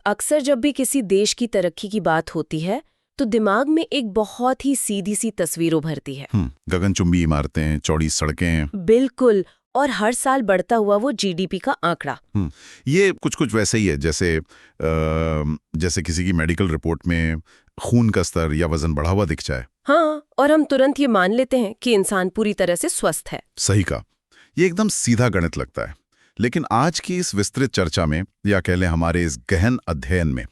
अक्सर जब भी किसी देश की तरक्की की बात होती है तो दिमाग में एक बहुत ही सीधी सी तस्वीर उभरती है। गगनचुंबी इमारतें, चौड़ी सड़कें। बिल्कुल। और हर साल बढ़ता हुआ वो जीडीपी का आंकड़ा। ये कुछ कुछ वैसे ही है जैसे किसी की मेडिकल रिपोर्ट में खून का स्तर या वजन बढ़ा हुआ दिख जाए। हाँ, और हम तुरंत ये मान लेते हैं कि इंसान पूरी तरह से स्वस्थ है। सही कहा। ये एकदम सीधा गणित लगता है। लेकिन आज की इस विस्तृत चर्चा में, या कह लें हमारे इस गहन अध्ययन में,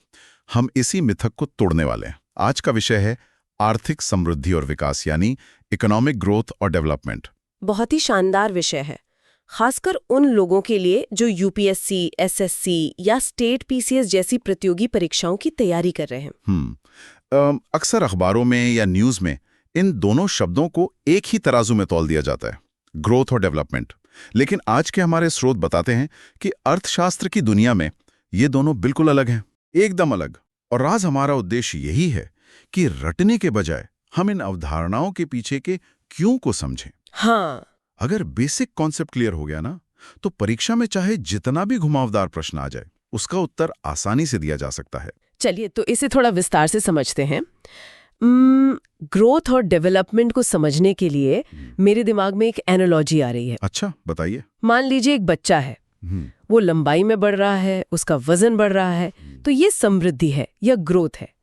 हम इसी मिथक को तोड़ने वाले हैं। आज का विषय है आर्थिक समृद्धि और विकास, यानी इकोनॉमिक ग्रोथ और डेवलपमेंट। बहुत ही शानदार विषय है, खासकर उन लोगों के लिए जो यूपीएससी, एसएससी या स्टेट पीसीएस जैसी प्रतियोगी परीक्षाओं की तैयारी कर रहे हैं। अक्सर अखबारों में या न्यूज़ में इन दोनों शब्दों को एक ही तराजू में तौल दिया जाता है, ग्रोथ और डेवलपमेंट। लेकिन आज के हमारे स्रोत बताते हैं कि अर्थशास्त्र की दुनिया में ये दोनों बिल्कुल अलग हैं, एकदम अलग। और आज हमारा उद्देश्य यही है कि रटने के बजाय हम इन अवधारणाओं के पीछे के क्यों को समझें। हाँ, अगर बेसिक कॉन्सेप्ट क्लियर हो गया ना, तो परीक्षा में चाहे जितना भी घुमावदार प्रश्न आ जाए, उसका उत्तर आसानी से दिया जा सकता है। चलिए तो इसे थोड़ा विस्तार से समझते हैं। ग्रोथ और डेवलपमेंट को समझने के लिए मेरे दिमाग में एक एनालॉजी आ रही है। अच्छा, बताइए। मान लीजिए एक बच्चा है, वो लंबाई में बढ़ रहा है, उसका वजन बढ़ रहा है, तो ये समृद्धि है या ग्रोथ है।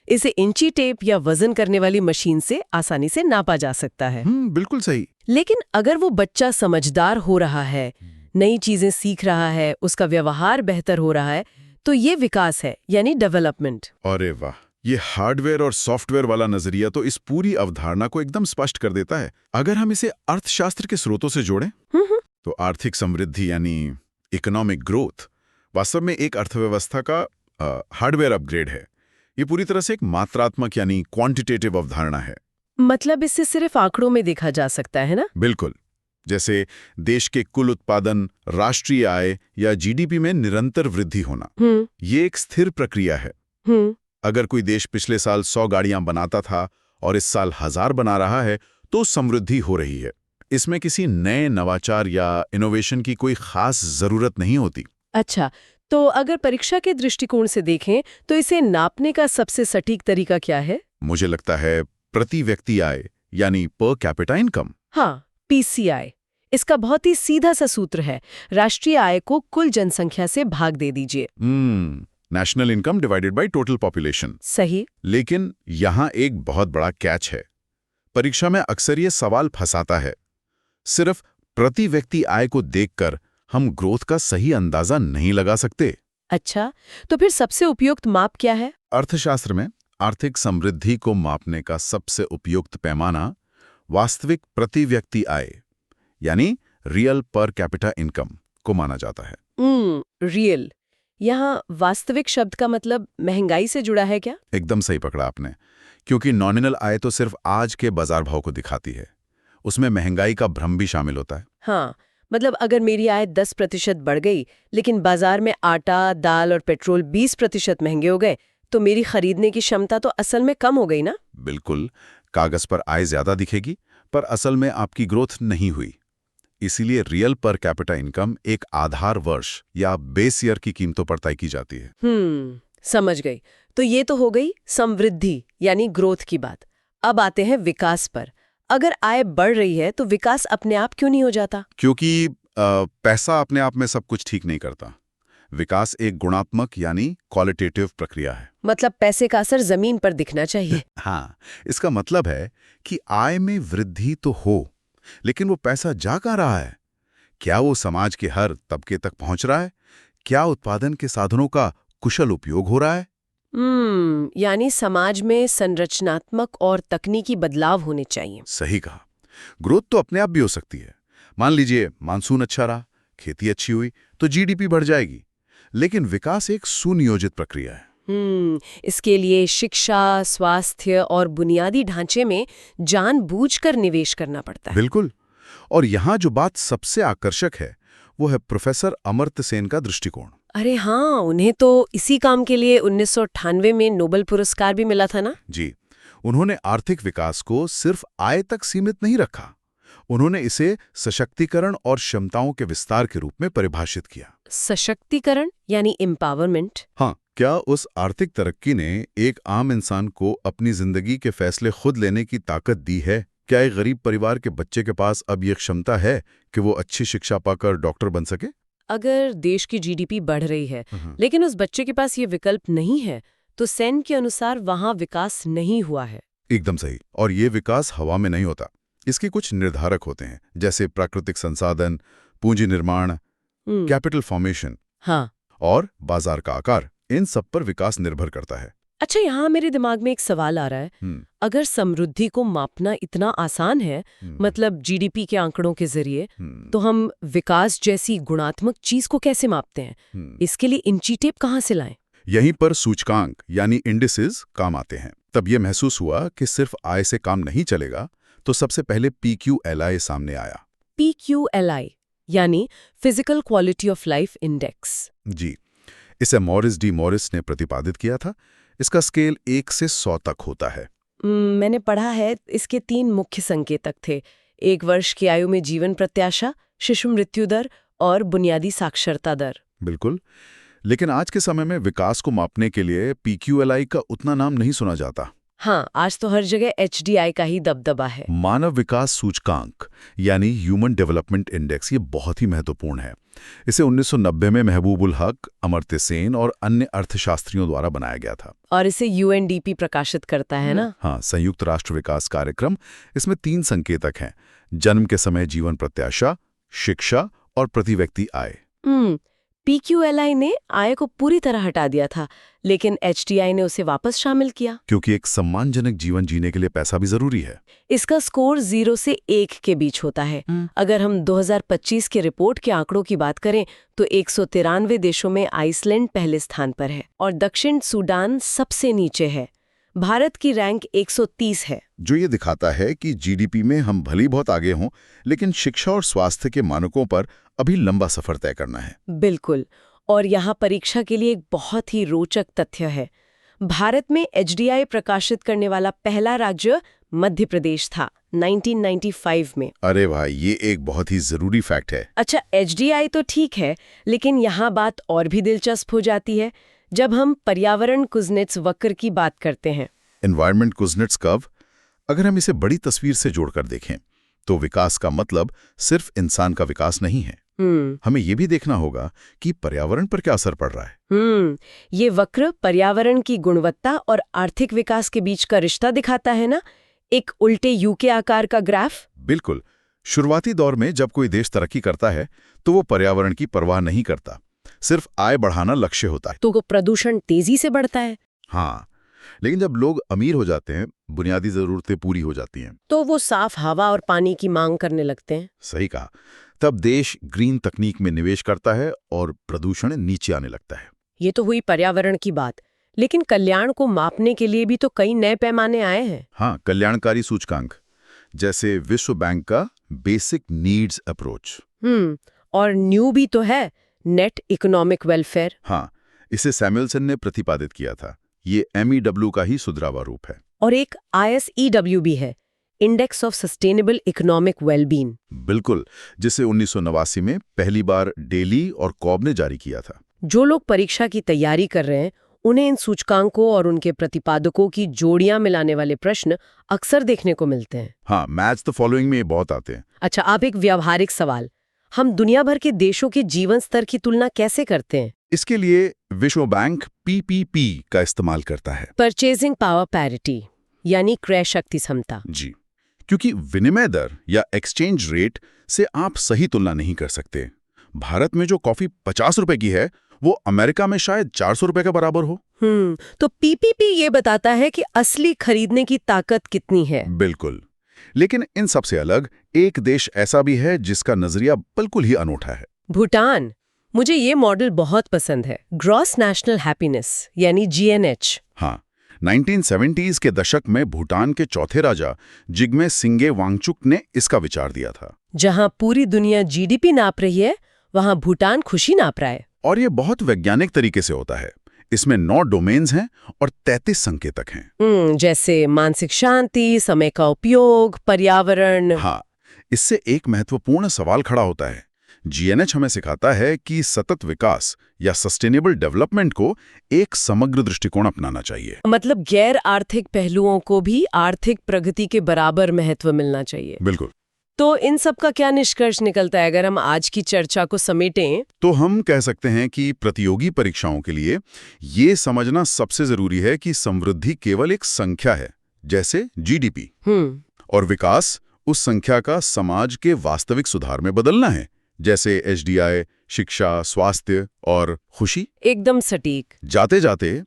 इसे इंची टेप या वजन करने वाली मशीन से आसानी से नापा जा सकता है। बिल्कुल सही। लेकिन अगर वो बच्चा समझदार हो रहा है, नई चीजें सीख रहा है, उसका व्यवहार बेहतर हो रहा है, तो ये विकास है, यानी डेवलपमेंट। अरे वाह, ये हार्डवेयर और सॉफ्टवेयर वाला नजरिया तो इस पूरी अवधारणा को एकदम स्पष्ट कर देता है। अगर हम इसे अर्थशास्त्र के स्रोतों से जोड़ें तो आर्थिक समृद्धि यानी इकोनॉमिक ग्रोथ वास्तव में एक अर्थव्यवस्था का हार्डवेयर अपग्रेड है। ये पूरी तरह से एक मात्रात्मक यानी क्वांटिटेटिव अवधारणा है। मतलब इससे सिर्फ आंकड़ों में देखा जा सकता है ना? बिल्कुल। जैसे देश के कुल उत्पादन, राष्ट्रीय आय या जीडीपी में निरंतर वृद्धि होना, ये एक स्थिर प्रक्रिया है। अगर कोई देश पिछले साल 100 गाड़ियां बनाता था और इस साल 1000 बना रहा है, तो समृद्धि हो रही है। इसमें किसी नए नवाचार या इनोवेशन की कोई खास जरूरत नहीं होती। अच्छा, तो अगर परीक्षा के दृष्टिकोण से देखें तो इसे नापने का सबसे सटीक तरीका क्या है? मुझे लगता है प्रति व्यक्ति आय, यानी पर कैपिटा इनकम। हाँ, पीसीआई। इसका बहुत ही सीधा सा सूत्र है, राष्ट्रीय आय को कुल जनसंख्या से भाग दे दीजिए। National income divided by total population. सही। लेकिन यहाँ एक बहुत बड़ा कैच है। परीक्षा में अक्सर ये सवाल फंसाता है। सिर्फ प्रति व्यक्ति आय को देखकर हम ग्रोथ का सही अंदाजा नहीं लगा सकते। अच्छा, तो फिर सबसे उपयुक्त माप क्या है? अर्थशास्त्र में आर्थिक समृद्धि को मापने का सबसे उपयुक्त पैमाना वास्तविक प्रति व्यक्ति आय, यानी रियल पर कैपिटा इनकम को माना जाता है। रियल। यहाँ वास्तविक शब्द का मतलब महंगाई से जुड़ा है क्या? एकदम सही पकड़ा आपने, क्योंकि नॉमिनल आय तो सिर्फ आज के बाजार भाव को दिखाती है। उसमें महंगाई का भ्रम भी शामिल होता है। हाँ, मतलब अगर मेरी आय 10% बढ़ गई, लेकिन बाजार में आटा, दाल और पेट्रोल 20% महंगे हो गए, तो मेरी खरीदने की क्षमता तो असल में कम हो गई ना? बिल्कुल। कागज पर आय ज्यादा दिखेगी, पर असल में आपकी ग्रोथ नहीं हुई। इसीलिए रियल पर कैपिटा इनकम एक आधार वर्ष या बेस ईयर की कीमतों पर तय की जाती है। समझ गई। तो ये तो हो गई समृद्धि यानी ग्रोथ की बात। अब आते हैं विकास पर। अगर आय बढ़ रही है तो विकास अपने आप क्यों नहीं हो जाता? क्योंकि पैसा अपने आप में सब कुछ ठीक नहीं करता। विकास एक गुणात्मक यानी क्वालिटेटिव प्रक्रिया है। मतलब पैसे का असर जमीन पर दिखना चाहिए। हाँ, इसका मतलब है कि आय में वृद्धि तो हो, लेकिन वो पैसा जा कहाँ रहा है? क्या वो समाज के हर तबके तक पहुंच रहा है? क्या उत्पादन के साधनों का कुशल उपयोग हो रहा है? यानी समाज में संरचनात्मक और तकनीकी बदलाव होने चाहिए। सही कहा। ग्रोथ तो अपने आप भी हो सकती है। मान लीजिए मानसून अच्छा रहा, खेती अच्छी हुई, तो जीडीपी बढ़ जाएगी। लेकिन विकास एक सुनियोजित प्रक्रिया है। इसके लिए शिक्षा, स्वास्थ्य और बुनियादी ढांचे में जानबूझकर निवेश करना पड़ता है। बिल्कुल। और यहाँ जो बात सबसे आकर्षक है, वो है प्रोफेसर अमर्त्य सेन का दृष्टिकोण। अरे हाँ, उन्हें तो इसी काम के लिए 1998 में नोबेल पुरस्कार भी मिला था ना? जी। उन्होंने आर्थिक विकास को सिर्फ आय तक सीमित नहीं रखा उन्होंने इसे सशक्तिकरण और क्षमताओं के विस्तार के रूप में परिभाषित किया। सशक्तिकरण यानी एम्पावरमेंट। हाँ, क्या उस आर्थिक तरक्की ने एक आम इंसान को अपनी जिंदगी के फैसले खुद लेने की ताकत दी है? क्या एक गरीब परिवार के बच्चे के पास अब ये क्षमता है कि वो अच्छी शिक्षा पाकर डॉक्टर बन सके? अगर देश की जीडीपी बढ़ रही है लेकिन उस बच्चे के पास ये विकल्प नहीं है तो सेन के अनुसार वहां विकास नहीं हुआ है। एकदम सही। और ये विकास हवा में नहीं होता। इसके कुछ निर्धारक होते हैं, जैसे प्राकृतिक संसाधन, पूंजी निर्माण, कैपिटल फॉर्मेशन, हाँ, और बाजार का आकार। इन सब पर विकास निर्भर करता है। अच्छा, यहाँ मेरे दिमाग में एक सवाल आ रहा है। अगर समृद्धि को मापना इतना आसान है, मतलब जीडीपी के आंकड़ों के जरिए, तो हम विकास जैसी गुणात्मक चीज को कैसे मापते हैं? इसके लिए इंची टेप कहाँ से लाएं? यहीं पर सूचकांक यानी इंडिसेस काम आते हैं। तब ये महसूस हुआ कि सिर्फ आय से काम नहीं चलेगा, तो सबसे पहले PQLI सामने आया। PQLI यानी physical quality of life index. जी, इसे मॉरिस डी मॉरिस ने प्रतिपादित किया था। इसका स्केल 1 से 100 तक होता है। मैंने पढ़ा है इसके 3 मुख्य संकेतक थे: 1 वर्ष की आयु में जीवन प्रत्याशा, शिशु मृत्यु दर और बुनियादी साक्षरता दर। बिल्कुल, लेकिन आज के समय में विकास को मापने के लिए PQLI का उतना नाम नहीं सुना जाता। हाँ, आज तो हर जगह HDI का ही दबदबा है। मानव विकास सूचकांक यानी ह्यूमन डेवलपमेंट इंडेक्स, ये बहुत ही महत्वपूर्ण है। इसे 1990 में महबूबुल हक, अमर्त्य सेन और अन्य अर्थशास्त्रियों द्वारा बनाया गया था। और इसे UNDP प्रकाशित करता है ना? हाँ, संयुक्त राष्ट्र विकास कार्यक्रम। इसमें 3 संकेतक हैं: जन्म के समय जीवन प्रत्याशा, शिक्षा और प्रति व्यक्ति आय। PQLI ने आय को पूरी तरह हटा दिया था, लेकिन HDI ने उसे वापस शामिल किया। क्योंकि एक सम्मानजनक जीवन जीने के लिए पैसा भी जरूरी है। इसका स्कोर 0 से 1 के बीच होता है। अगर हम 2025 के रिपोर्ट के आंकड़ों की बात करें तो 193 देशों में आइसलैंड पहले स्थान पर है और दक्षिण सूडान सबसे नीचे है। भारत की रैंक 130 है, जो ये दिखाता है कि जीडीपी में हम भली बहुत आगे हों, लेकिन शिक्षा और स्वास्थ्य के मानकों पर अभी लंबा सफर तय करना है। बिल्कुल। और यहाँ परीक्षा के लिए एक बहुत ही रोचक तथ्य है। भारत में HDI प्रकाशित करने वाला पहला राज्य मध्य प्रदेश था 1995 में। अरे भाई, ये एक बहुत ही जरूरी फैक्ट है। अच्छा, HDI तो ठीक है, लेकिन यहाँ बात और भी दिलचस्प हो जाती है जब हम पर्यावरण कुज़नेट्स वक्र की बात करते हैं। एनवायरनमेंट कुज़नेट्स कर्व, अगर हम इसे बड़ी तस्वीर से जोड़कर देखें तो विकास का मतलब सिर्फ इंसान का विकास नहीं है। हमें ये भी देखना होगा कि पर्यावरण पर क्या असर पड़ रहा है। ये वक्र पर्यावरण की गुणवत्ता और आर्थिक विकास के बीच का रिश्ता दिखाता है ना, एक उल्टे यू के आकार का ग्राफ। बिल्कुल। शुरुआती दौर में जब कोई देश तरक्की करता है तो वो पर्यावरण की परवाह नहीं करता, सिर्फ आय बढ़ाना लक्ष्य होता है। तो प्रदूषण तेजी से बढ़ता है। हाँ, लेकिन जब लोग अमीर हो जाते हैं, बुनियादी जरूरतें पूरी हो जाती हैं, तो वो साफ हवा और पानी की मांग करने लगते हैं। सही कहा। तब देश ग्रीन तकनीक में निवेश करता है और प्रदूषण नीचे आने लगता है। ये तो हुई पर्यावरण की बात, लेकिन कल्याण को मापने के लिए भी तो कई नए पैमाने आए हैं। हाँ, कल्याणकारी सूचकांक, जैसे विश्व बैंक का बेसिक नीड्स अप्रोच। और न्यू भी तो है, नेट इकोनॉमिक वेलफेयर। हाँ, इसे सैमुअलसन ने प्रतिपादित किया था। ये MEW का ही सुधरावा रूप है। और एक ISEW भी है, index of sustainable economic wellbeing. बिल्कुल, जिसे 1989 में पहली बार डेली और कॉब ने जारी किया था। जो लोग परीक्षा की तैयारी कर रहे हैं, उन्हें इन सूचकांकों और उनके प्रतिपादकों की जोड़ियां मिलाने वाले प्रश्न अक्सर देखने को मिलते हैं। हाँ, मैच द फॉलोइंग में ये बहुत आते हैं। अच्छा, आप एक व्यावहारिक सवाल, हम दुनिया भर के देशों के जीवन स्तर की तुलना कैसे करते हैं? इसके लिए विश्व बैंक PPP का इस्तेमाल करता है। परचेजिंग पावर पैरिटी यानी क्रय शक्ति क्षमता। जी, क्योंकि विनिमय दर या एक्सचेंज रेट से आप सही तुलना नहीं कर सकते। भारत में जो कॉफी 50 रुपए की है, वो अमेरिका में शायद 400 रुपए के बराबर हो। तो PPP ये बताता है कि असली खरीदने की ताकत कितनी है। बिल्कुल। लेकिन इन सबसे अलग एक देश ऐसा भी है जिसका नजरिया बिल्कुल ही अनूठा है। भूटान। मुझे ये मॉडल बहुत पसंद है, ग्रॉस नेशनल हैप्पीनेस यानी GNH। हाँ, 1970s के दशक में भूटान के चौथे राजा जिग्मे सिंगे वांगचुक ने इसका विचार दिया था। जहां पूरी दुनिया GDP नाप रही है, वहां भूटान खुशी नाप रहा है। और ये बहुत वैज्ञानिक तरीके से होता है। इसमें 9 डोमेन्स हैं और 33 संकेतक हैं। जैसे मानसिक शांति, समय का उपयोग, पर्यावरण। हाँ, इससे एक महत्वपूर्ण सवाल खड़ा होता है। जीएनएच हमें सिखाता है कि सतत विकास या सस्टेनेबल डेवलपमेंट को एक समग्र दृष्टिकोण अपनाना चाहिए। मतलब गैर आर्थिक पहलुओं को भी आर्थिक प्रगति के बराबर महत्व मिलना चाहिए। बिल्कुल। तो इन सब का क्या निष्कर्ष निकलता है अगर हम आज की चर्चा को समेटें? तो हम कह सकते हैं कि प्रतियोगी परीक्षाओं के लिए ये समझना सबसे जरूरी है कि समृद्धि केवल एक संख्या है, जैसे जीडीपी, और विकास उस संख्या का समाज के वास्तविक सुधार में बदलना है, जैसे एचडीआई, शिक्षा, स्वास्थ्य और खुशी। एकदम सटीक। जाते जाते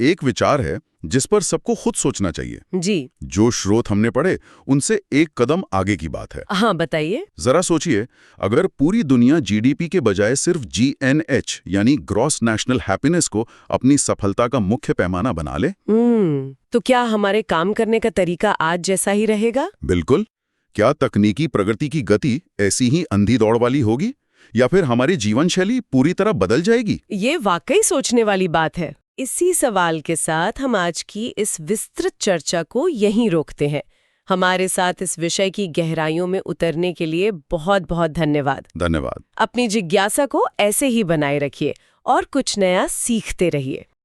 एक विचार है जिस पर सबको खुद सोचना चाहिए। जी। जो स्रोत हमने पढ़े उनसे एक कदम आगे की बात है। हाँ, बताइए। जरा सोचिए, अगर पूरी दुनिया जीडीपी के बजाय सिर्फ जीएनएच यानी ग्रॉस नेशनल हैप्पीनेस को अपनी सफलता का मुख्य पैमाना बना ले, तो क्या हमारे काम करने का तरीका आज जैसा ही रहेगा? बिल्कुल। क्या तकनीकी प्रगति की गति ऐसी ही अंधी दौड़ वाली होगी, या फिर हमारी जीवन शैली पूरी तरह बदल जाएगी? ये वाकई सोचने वाली बात है। इसी सवाल के साथ हम आज की इस विस्तृत चर्चा को यहीं रोकते हैं। हमारे साथ इस विषय की गहराइयों में उतरने के लिए बहुत बहुत धन्यवाद। धन्यवाद। अपनी जिज्ञासा को ऐसे ही बनाए रखिए और कुछ नया सीखते रहिए।